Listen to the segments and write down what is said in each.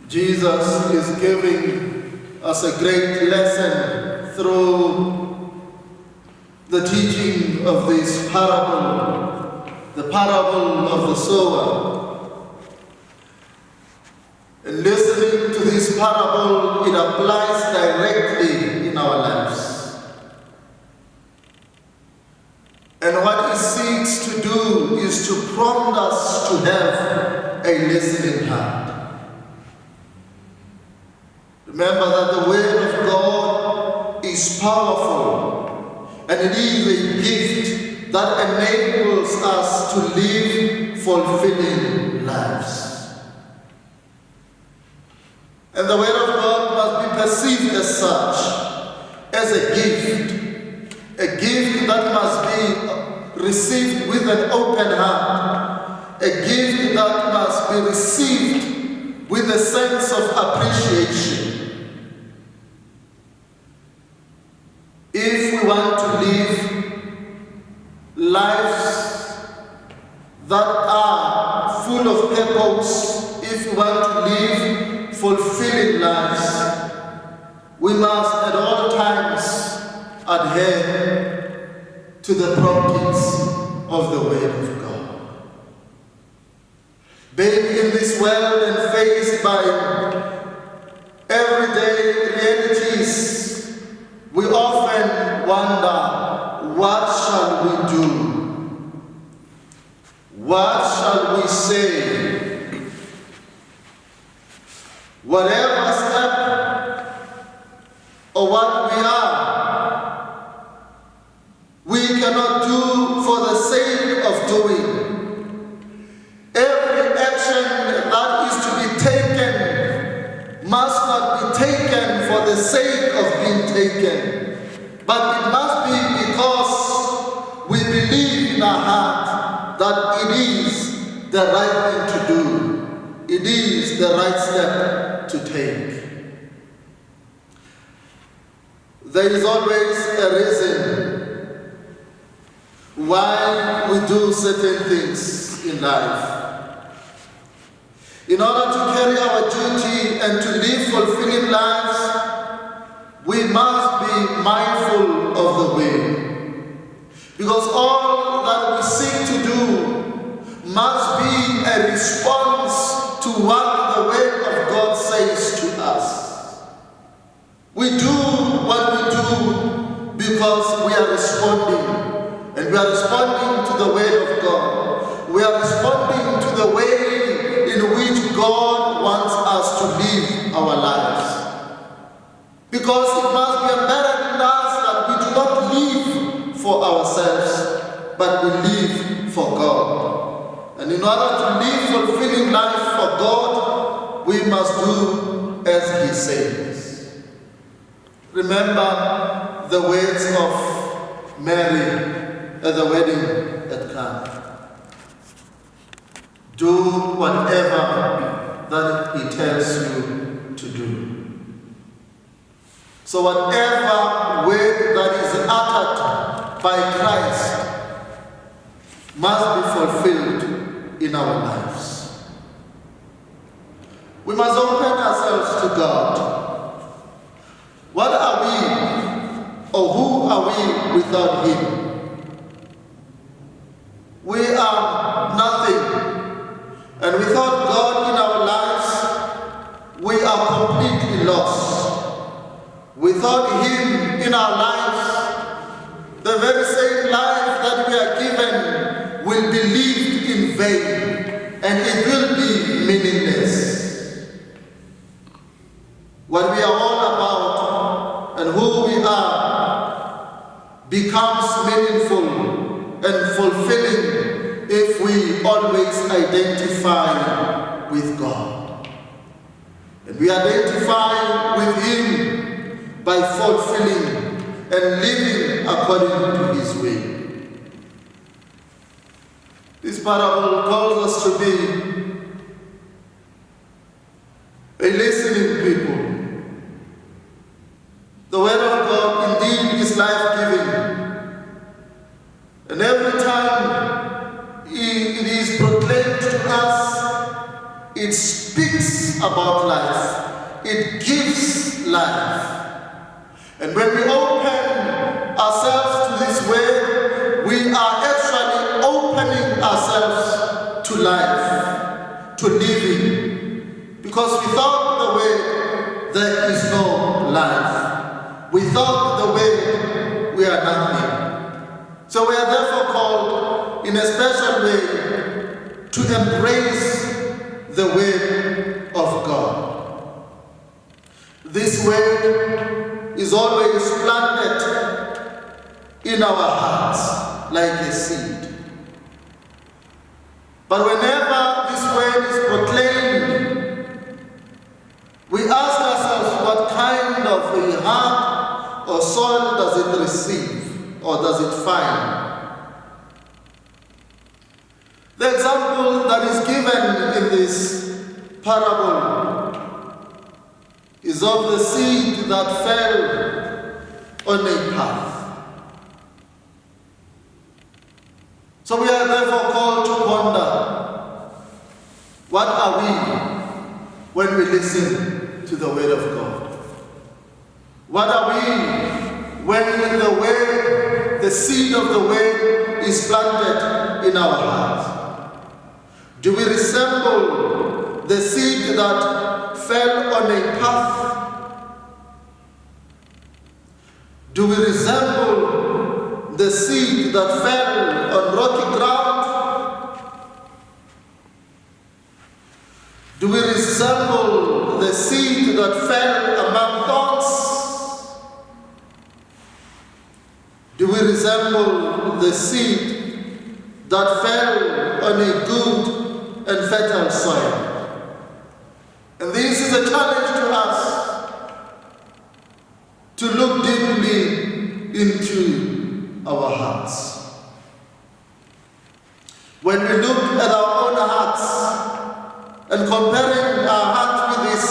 Jesus is giving us a great lesson through the teaching of this parable, the parable of the sower. And listening to this parable, it applies directly in our lives. And what it seeks to do is to prompt us to have a listening heart. Remember that the Word of God is powerful, and it is a gift that enables us to live fulfilling lives. And the Word of God must be perceived as such, as a gift that must be received with an open heart, a gift that must be received with a sense of appreciation. If we want to live lives that are full of purpose, if we want to live fulfilling lives, we must at all times adhere to the promptings of the Word of God. Being in this world and faced by everyday realities, we often wonder, what shall we do? What shall we say? Whatever step or what we are, we cannot do for the sake of doing. Every action that is to be taken must not be taken for the sake of being taken, but it must be because we believe in our heart that it is the right thing to do. It is the right step to take. There is always a reason why we do certain things in life. In order to carry our duty and to live fulfilling lives, we must be mindful of the way. Because all that we seek to do must be a response to what the Word of God says to us. We do what we do because we are responding. And we are responding to the Word of God. We are responding to the way in which God wants us to live our lives. Because it must be embedded in us that we do not live for ourselves, but we live for God. And in order to live fulfilling life for God, we must do as He says. Remember the words of Mary at the wedding at Cana. Do whatever that He tells you to do. So whatever word that is uttered by Christ must be fulfilled in our lives. We must open ourselves to God. What are we, or who are we without Him? We are nothing. And without God in our lives, we are completely lost. Without Him in our lives, the very same life that we are given will be lived in vain, and it will be meaningless. What we are all about and who we are becomes meaningful and fulfilling if we always identify with God. And we identify with Him by fulfilling and living according to His way. This parable calls us to be a listening people. The Word of God indeed is life-giving. And every time it is proclaimed to us, It speaks about life. It gives life. And when we open ourselves to this word, we are actually opening ourselves to life, to living. Because without the word, there is no life. Without the word, we are nothing. So we are therefore called in a special way to embrace the word of God. This word is always planted in our hearts like a seed. But whenever this word is proclaimed, we ask ourselves what kind of a heart or soil does it receive or does it find? The example that is given in this parable is of the seed that fell on a path. So we are therefore called to ponder, what are we when we listen to the word of God? What are we when the word, the seed of the word is planted in our hearts? Do we resemble the seed that fell on a path? Do we resemble the seed that fell on rocky ground? Do we resemble the seed that fell among thorns? Do we resemble the seed that fell on a good and fertile soil? And this is a challenge to us to look deeply into our hearts. When we look at our own hearts and comparing our hearts with this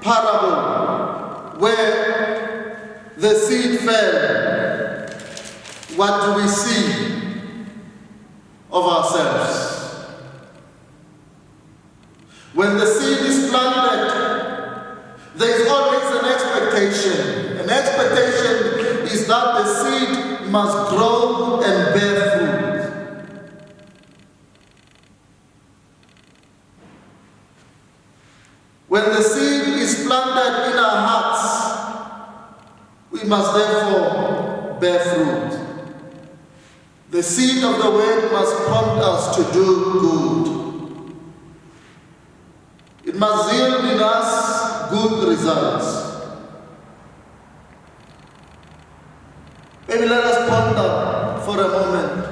parable where the seed fell, what do we see of ourselves? When the seed is planted, there is always an expectation. An expectation is that the seed must grow and bear fruit. When the seed is planted in our hearts, we must therefore bear fruit. The seed of the word must prompt us to do good. It must yield in us good results. Maybe let us ponder for a moment.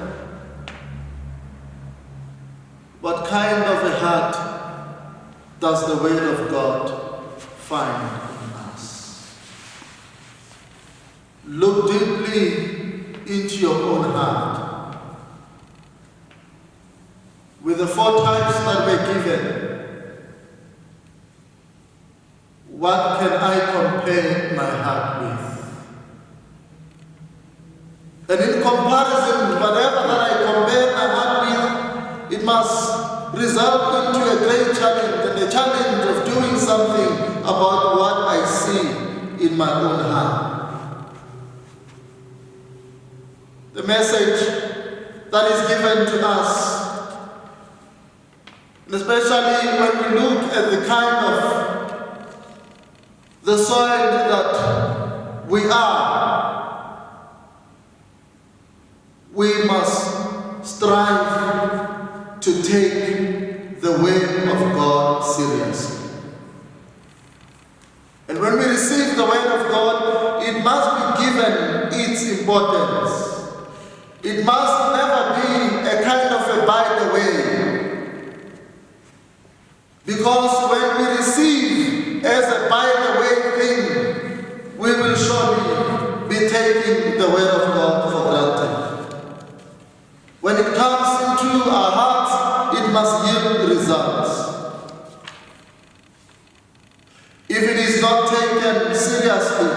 What kind of a heart does the word of God find in us? Look deeply into your own heart. With the 4 types that were given, what can I compare my heart with? And in comparison, whatever that I compare my heart with, it must result into a great challenge, and the challenge of doing something about what I see in my own heart. The message that is given to us, and especially when we look at the kind of the soil that we must strive to take the word of God seriously. And when we receive the word of God, it must be given its importance. It must never be a kind of a by the way. Because when we receive as a by the way thing, we will surely be taking the word of God for granted. When it comes into our hearts, it must yield results. If it is not taken seriously,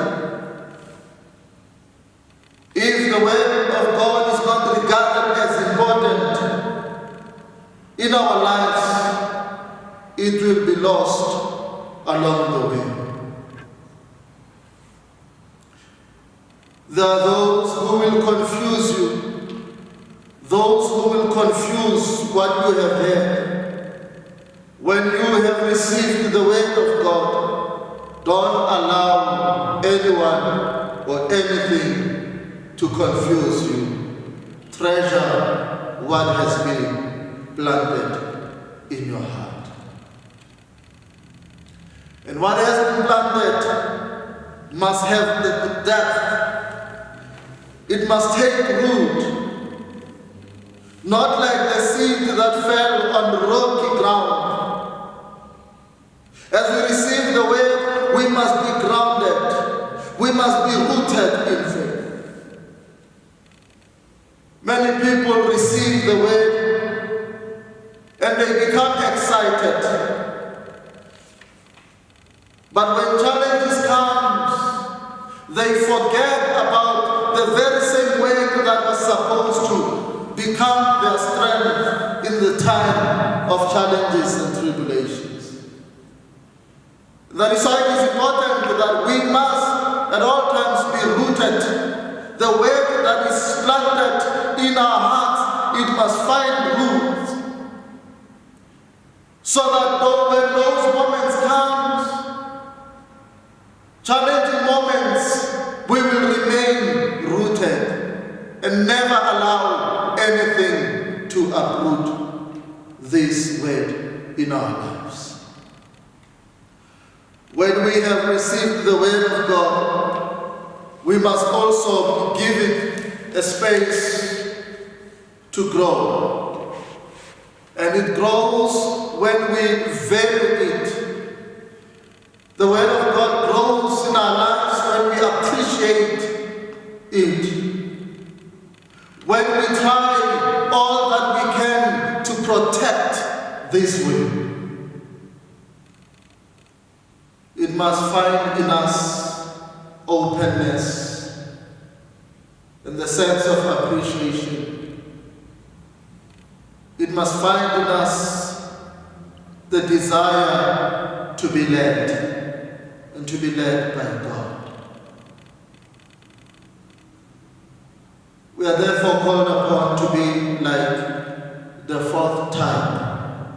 if the word of God is not regarded as important in our lives, it will be lost along the way. There are those who will confuse you, those who will confuse what you have heard. When you have received the word of God, don't allow anyone or anything to confuse you. Treasure what has been planted in your heart. And what has been planted must have the depth. It must take root. Not like the seed that fell on rocky ground. As we receive the word, we must be grounded. We must be rooted in faith. Many people receive the word and they become excited. But when challenges come, they forget about the very same word that was supposed to become their strength in the time of challenges and tribulations. That is why it is important that we must at all times be rooted. The word that is planted in our hearts, it must find roots. So that when those moments come, challenging moments, we will remain rooted and never allow anything to uproot this word in our lives. When we have received the word of God, we must also give it a space to grow. And it grows when we value it. The word of God grows in our lives when we appreciate it. When we try all that we can to protect this word. It must find in us openness and the sense of appreciation. It must find in us the desire to be led and to be led by God. We are therefore called upon to be like the fourth type,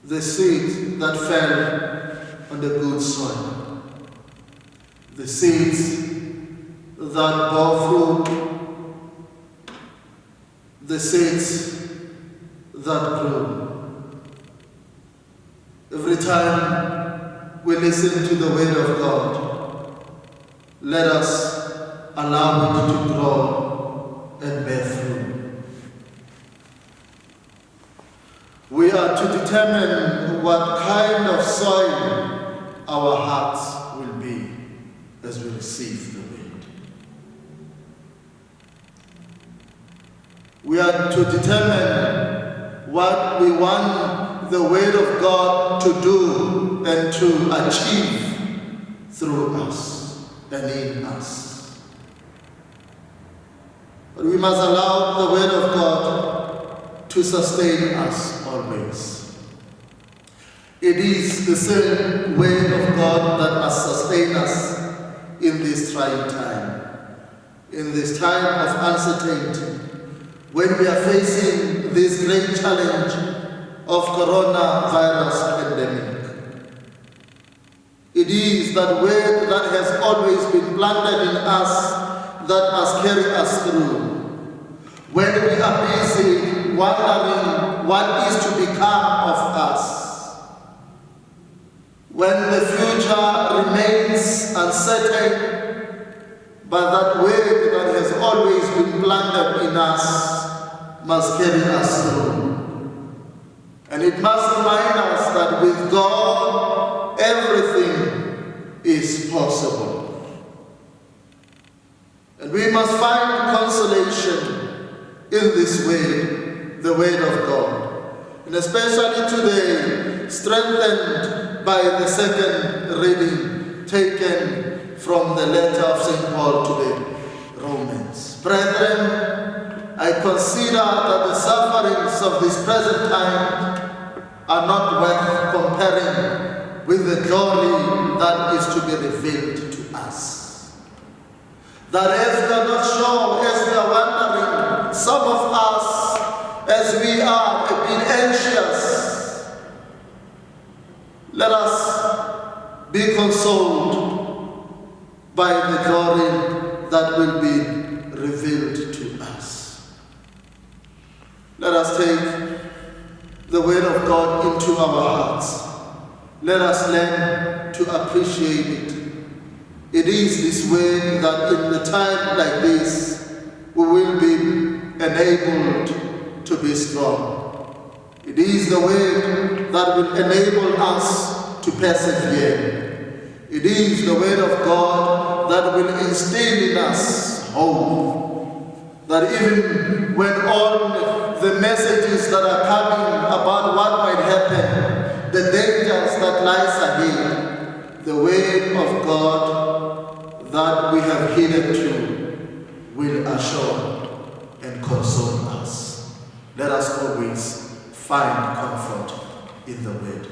the seed that fell on the good soil, the seeds that bore fruit, the seeds that grew. Every time we listen to the word of God, let us allow it to grow and bear fruit. We are to determine what kind of soil our hearts will be as we receive the word. We are to determine what we want the word of God to do and to achieve through us and in us. But we must allow the word of God to sustain us always. It is the same word of God that must sustain us in this trying time, in this time of uncertainty, when we are facing this great challenge of coronavirus pandemic. It is that word that has always been planted in us that must carry us through. When we are busy wondering what is to become of us, when the future remains uncertain, but that word that has always been planted in us must carry us through. And it must remind us that with God, everything is possible. And we must find consolation in this way, the word of God. And especially today, strengthened by the second reading taken from the letter of St. Paul to the Romans. Brethren, I consider that the sufferings of this present time are not worth comparing with the glory that is to be revealed to us. That as we are not sure, as we are wondering, some of us, as we are a bit anxious, let us be consoled by the glory that will be revealed to us. Let us take the word of God into our hearts. Let us learn to appreciate it. It is this word that in the time like this, we will be enabled to be strong. It is the word that will enable us to persevere. It is the word of God that will instill in us hope. That even when all the messages that are coming about what might happen, the dangers that lies ahead, the word of God that we have heeded to will assure and console us. Let us always find comfort in the word.